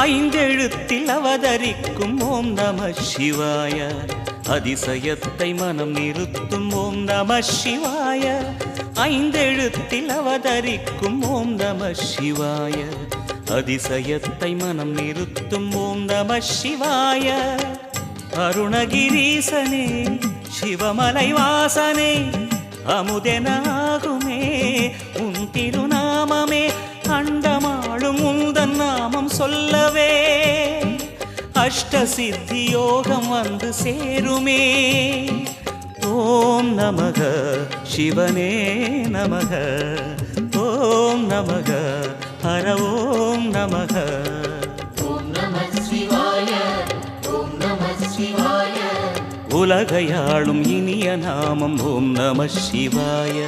ஐந்தெழுத்தில் அவதரிக்கும் ஓம் நம சிவாய. அதிசயத்தை மனம் நிறுத்தும் ஓம் நம சிவாய. ஐந்தெழுத்தில் அவதரிக்கும் ஓம் நம சிவாய. அதிசயத்தை மனம் நிறுத்தும் ஓம் நம சிவாய. அருணகிரீசனே சிவமலை வாசனே அமுதனாகுமே உன் திருநாமமே. அண்டமாளும் உந்தன் நாமம் சொல்லவே அஷ்டசித்தி யோகம் வந்து சேருமே. ஓம் நமக சிவனே நமக. ஓம் நமக ஹர ஓம் நமக. ஓம் நம சிவாய. ஓம் நம சிவாய. உலகையாளும் இனிய நாமம் ஓம் நம சிவாய.